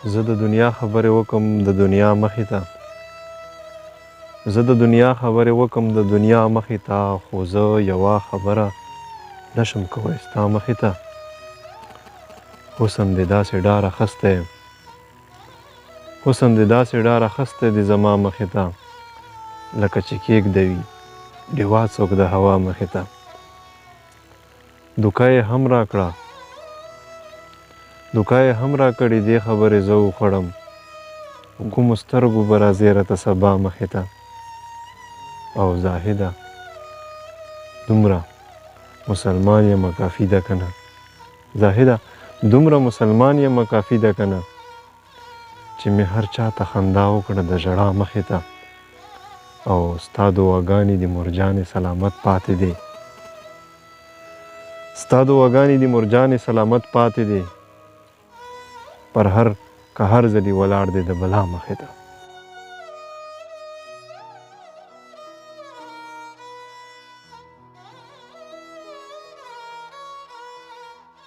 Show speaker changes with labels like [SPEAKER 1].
[SPEAKER 1] زه د دنیا خبرې وکم د دنیا مخې ته زه د دنیا خبرې وکم د دنیا مخې ته خو زه یوه خبره نشم کوی ستا مخې ته حسن دې داسې ډار اخستی حسن دې داسې ډار اخستی دی زما مخې ته لکه چې کېږدوي ډیوه څوک د هوا مخې ته دوکه یې هم راکړه دوکه یې هم راکړې دې خبرې زه وخوړم کومو سترګو به راځې راته سبا مخې ته او زاهده دومره مسلمان یم کافي ده که نه زاهده دومره مسلمان یم کافي ده که نه چې مې هر چا ته خندا وکړه د ژړا مخې ته او ستا دعاګانې د مرجانې سلامت پاتې دی ستا دعاګانې د مرجانې سلامت پاتې دی پر هر که هر ځلې ولاړ دی د بلا مخې ته